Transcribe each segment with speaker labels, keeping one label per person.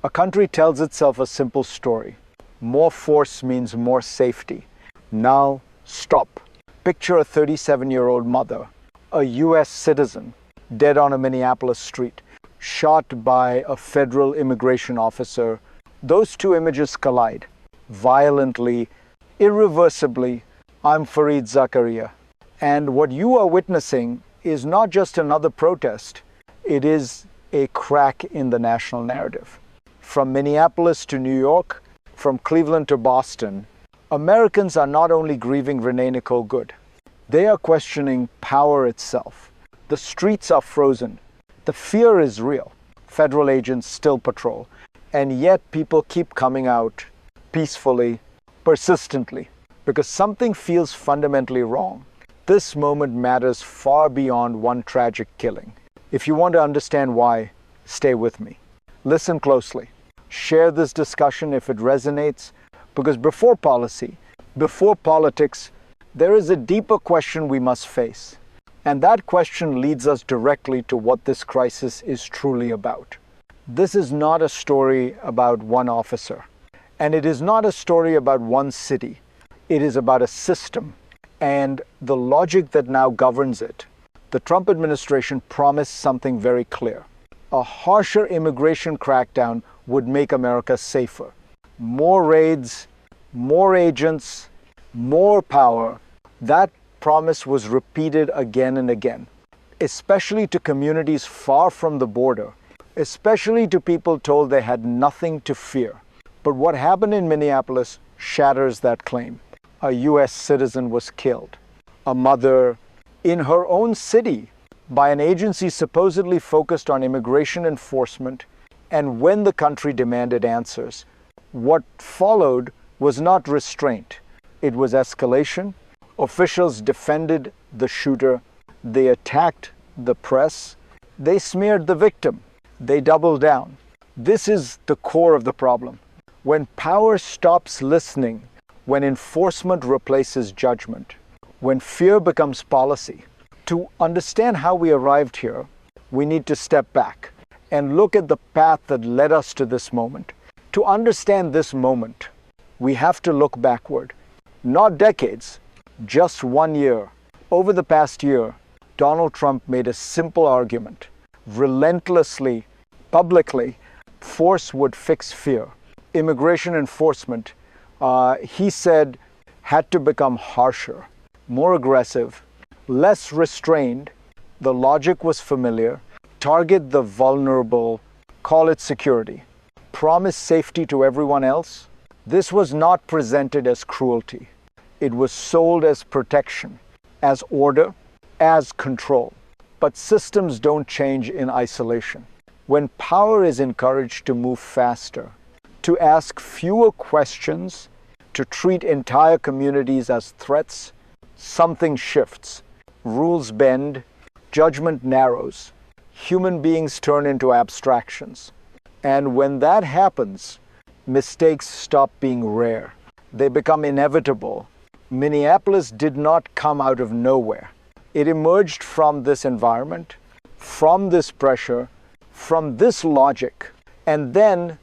Speaker 1: A country tells itself a simple story. More force means more safety. Now, stop. Picture a 37-year-old mother, a U.S. citizen, dead on a Minneapolis street, shot by a federal immigration officer. Those two images collide violently, irreversibly. I'm Fareed Zakaria. And what you are witnessing is not just another protest, it is a crack in the national narrative. From Minneapolis to New York, from Cleveland to Boston, Americans are not only grieving Renee Nicole Good, they are questioning power itself. The streets are frozen. The fear is real. Federal agents still patrol. And yet people keep coming out peacefully, persistently, because something feels fundamentally wrong. This moment matters far beyond one tragic killing. If you want to understand why, stay with me. Listen closely. Share this discussion if it resonates, because before policy, before politics, there is a deeper question we must face. And that question leads us directly to what this crisis is truly about. This is not a story about one officer, and it is not a story about one city. It is about a system and the logic that now governs it. The Trump administration promised something very clear. A harsher immigration crackdown would make America safer. More raids, more agents, more power. That promise was repeated again and again, especially to communities far from the border, especially to people told they had nothing to fear. But what happened in Minneapolis shatters that claim. A U.S. citizen was killed. A mother in her own city by an agency supposedly focused on immigration enforcement, and when the country demanded answers, what followed was not restraint. It was escalation. Officials defended the shooter. They attacked the press. They smeared the victim. They doubled down. This is the core of the problem. When power stops listening, when enforcement replaces judgment, when fear becomes policy, to understand how we arrived here, we need to step back and look at the path that led us to this moment. To understand this moment, we have to look backward, not decades, just 1 year. Over the past year, Donald Trump made a simple argument. Relentlessly, publicly, force would fix fear. Immigration enforcement, he said, had to become harsher, more aggressive, less restrained. The logic was familiar. Target the vulnerable, call it security. Promise safety to everyone else. This was not presented as cruelty. It was sold as protection, as order, as control. But systems don't change in isolation. When power is encouraged to move faster, to ask fewer questions, to treat entire communities as threats, something shifts. Rules bend, judgment narrows, human beings turn into abstractions. And when that happens, mistakes stop being rare. They become inevitable. Minneapolis did not come out of nowhere. It emerged from this environment, from this pressure, from this logic, and then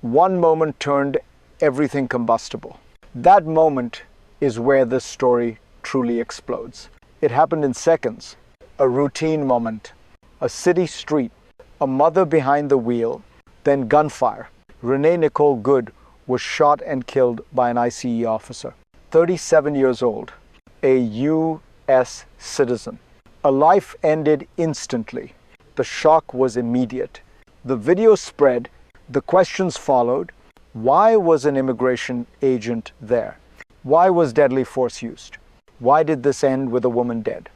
Speaker 1: one moment turned everything combustible. That moment is where this story truly explodes. It happened in seconds. A routine moment, a city street, a mother behind the wheel, then gunfire. Renee Nicole Good was shot and killed by an ICE officer. 37 years old, a U.S. citizen. A life ended instantly. The shock was immediate. The video spread. The questions followed. Why was an immigration agent there? Why was deadly force used? Why did this end with a woman dead?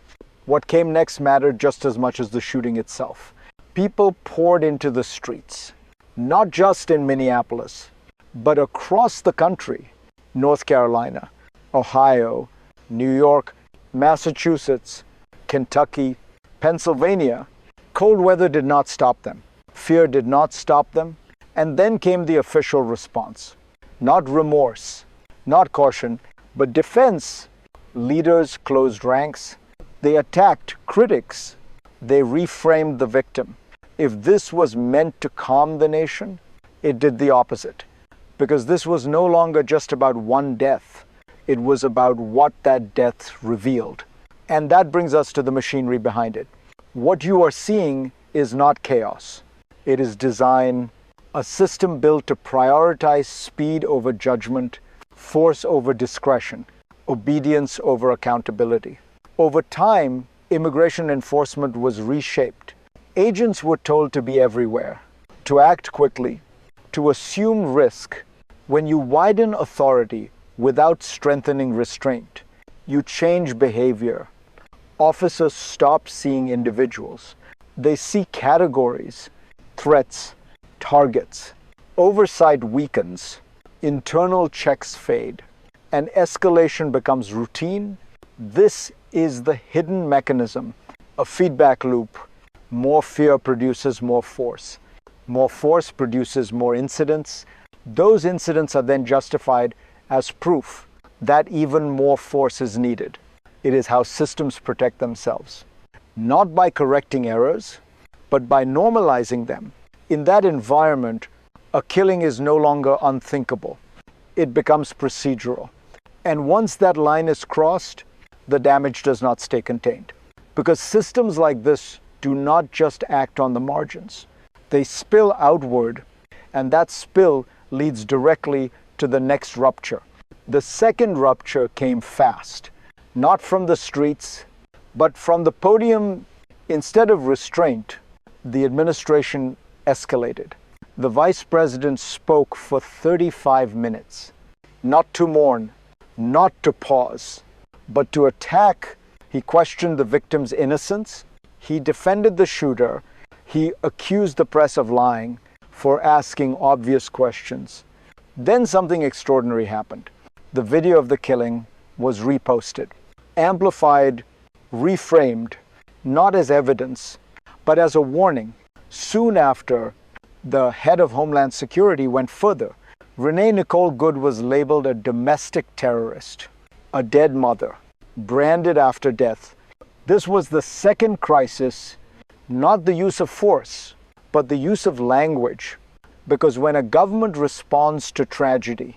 Speaker 1: What came next mattered just as much as the shooting itself. People poured into the streets, not just in Minneapolis, but across the country. North Carolina, Ohio, New York, Massachusetts, Kentucky, Pennsylvania. Cold weather did not stop them. Fear did not stop them. And then came the official response. Not remorse, not caution, but defense. Leaders closed ranks. They attacked critics. They reframed the victim. If this was meant to calm the nation, it did the opposite. Because this was no longer just about one death. It was about what that death revealed. And that brings us to the machinery behind it. What you are seeing is not chaos. It is design, a system built to prioritize speed over judgment, force over discretion, obedience over accountability. Over time, immigration enforcement was reshaped. Agents were told to be everywhere, to act quickly, to assume risk. When you widen authority without strengthening restraint, you change behavior. Officers stop seeing individuals. They see categories, threats, targets. Oversight weakens. Internal checks fade. And escalation becomes routine. This is the hidden mechanism, a feedback loop. More fear produces more force. More force produces more incidents. Those incidents are then justified as proof that even more force is needed. It is how systems protect themselves, not by correcting errors, but by normalizing them. In that environment, a killing is no longer unthinkable. It becomes procedural. And once that line is crossed, the damage does not stay contained. Because systems like this do not just act on the margins. They spill outward, and that spill leads directly to the next rupture. The second rupture came fast. Not from the streets, but from the podium. Instead of restraint, the administration escalated. The vice president spoke for 35 minutes, not to mourn, not to pause, but to attack. He questioned the victim's innocence. He defended the shooter. He accused the press of lying for asking obvious questions. Then something extraordinary happened. The video of the killing was reposted, amplified, reframed, not as evidence, but as a warning. Soon after, the head of Homeland Security went further. Renee Nicole Good was labeled a domestic terrorist, a dead mother, branded after death. This was the second crisis, not the use of force, but the use of language. Because when a government responds to tragedy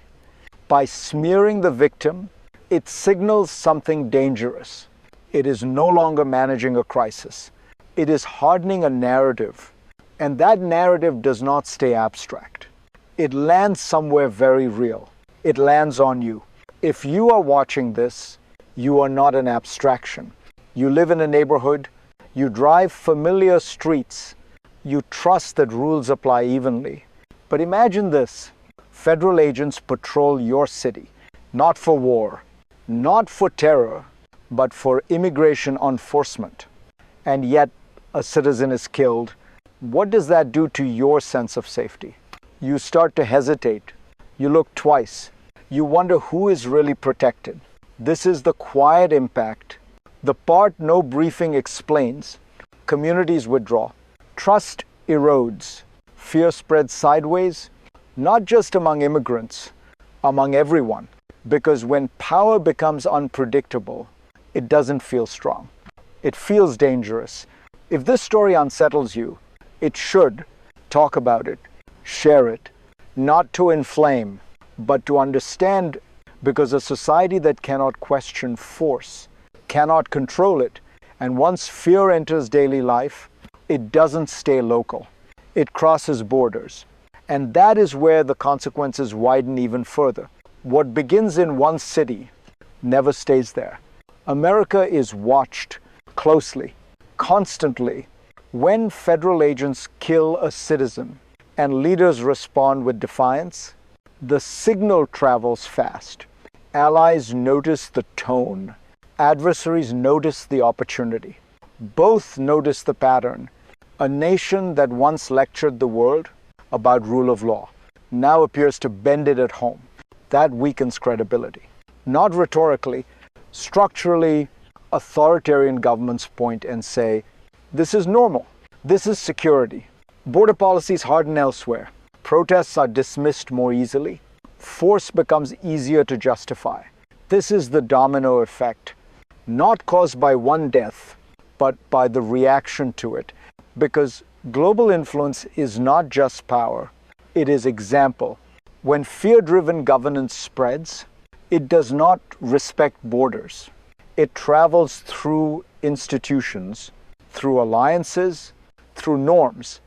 Speaker 1: by smearing the victim, it signals something dangerous. It is no longer managing a crisis. It is hardening a narrative. And that narrative does not stay abstract. It lands somewhere very real. It lands on you. If you are watching this, you are not an abstraction. You live in a neighborhood. You drive familiar streets. You trust that rules apply evenly. But imagine this. Federal agents patrol your city, not for war, not for terror, but for immigration enforcement. And yet, a citizen is killed. What does that do to your sense of safety? You start to hesitate. You look twice. You wonder who is really protected. This is the quiet impact. The part no briefing explains. Communities withdraw. Trust erodes. Fear spreads sideways, not just among immigrants, among everyone. Because when power becomes unpredictable, it doesn't feel strong. It feels dangerous. If this story unsettles you, it should. Talk about it. Share it. Not to inflame, but to understand, because a society that cannot question force, cannot control it, and once fear enters daily life, it doesn't stay local. It crosses borders. And that is where the consequences widen even further. What begins in one city never stays there. America is watched closely, constantly. When federal agents kill a citizen and leaders respond with defiance, the signal travels fast. Allies notice the tone. Adversaries notice the opportunity. Both notice the pattern. A nation that once lectured the world about rule of law now appears to bend it at home. That weakens credibility. Not rhetorically, structurally, authoritarian governments point and say, this is normal. This is security. Border policies harden elsewhere. Protests are dismissed more easily. Force becomes easier to justify. This is the domino effect, not caused by one death, but by the reaction to it. Because global influence is not just power, it is example. When fear-driven governance spreads, it does not respect borders. It travels through institutions, through alliances, through norms.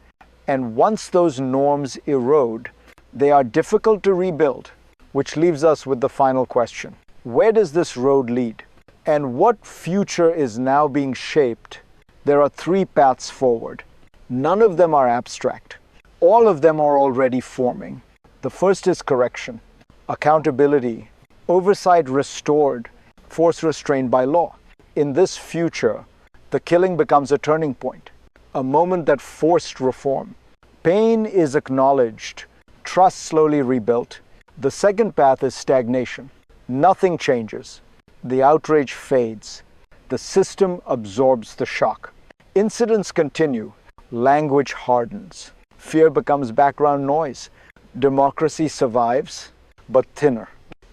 Speaker 1: And once those norms erode, they are difficult to rebuild, which leaves us with the final question. Where does this road lead? And what future is now being shaped? There are three paths forward. None of them are abstract. All of them are already forming. The first is correction, accountability, oversight restored, force restrained by law. In this future, the killing becomes a turning point, a moment that forced reform. Pain is acknowledged, trust slowly rebuilt. The second path is stagnation. Nothing changes. The outrage fades. The system absorbs the shock. Incidents continue. Language hardens. Fear becomes background noise. Democracy survives, but thinner,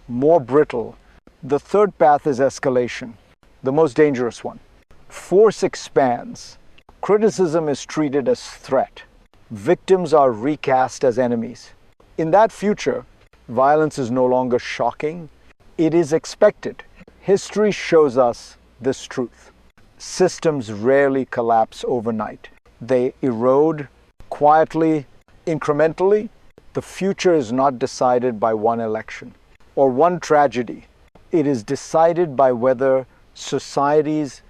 Speaker 1: more brittle. The third path is escalation, the most dangerous one. Force expands. Criticism is treated as threat. Victims are recast as enemies. In that future, violence is no longer shocking. It is expected. History shows us this truth. Systems rarely collapse overnight. They erode quietly, incrementally. The future is not decided by one election or one tragedy. It is decided by whether societies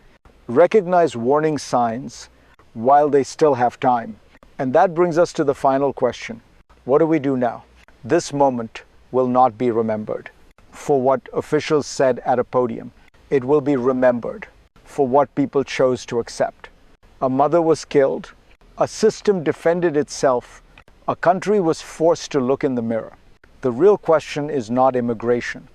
Speaker 1: recognize warning signs while they still have time. And that brings us to the final question. What do we do now? This moment will not be remembered for what officials said at a podium. It will be remembered for what people chose to accept. A mother was killed. A system defended itself. A country was forced to look in the mirror. The real question is not immigration.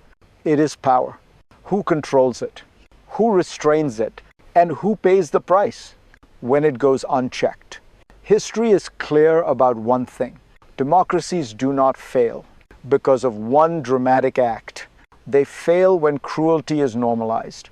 Speaker 1: It is power. Who controls it? Who restrains it? And who pays the price when it goes unchecked? History is clear about one thing. Democracies do not fail because of one dramatic act. They fail when cruelty is normalized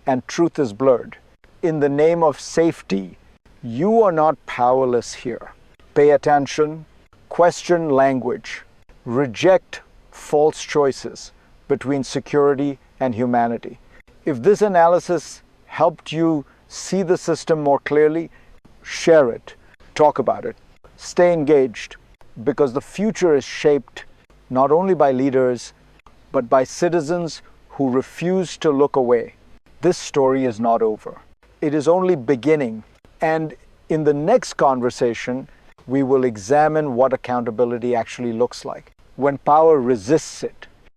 Speaker 1: and truth is blurred. In the name of safety, you are not powerless here. Pay attention, question language, reject false choices between security and humanity. If this analysis helped you see the system more clearly, share it, talk about it, stay engaged, because the future is shaped not only by leaders, but by citizens who refuse to look away. This story is not over. It is only beginning. And in the next conversation, we will examine what accountability actually looks like when power resists it.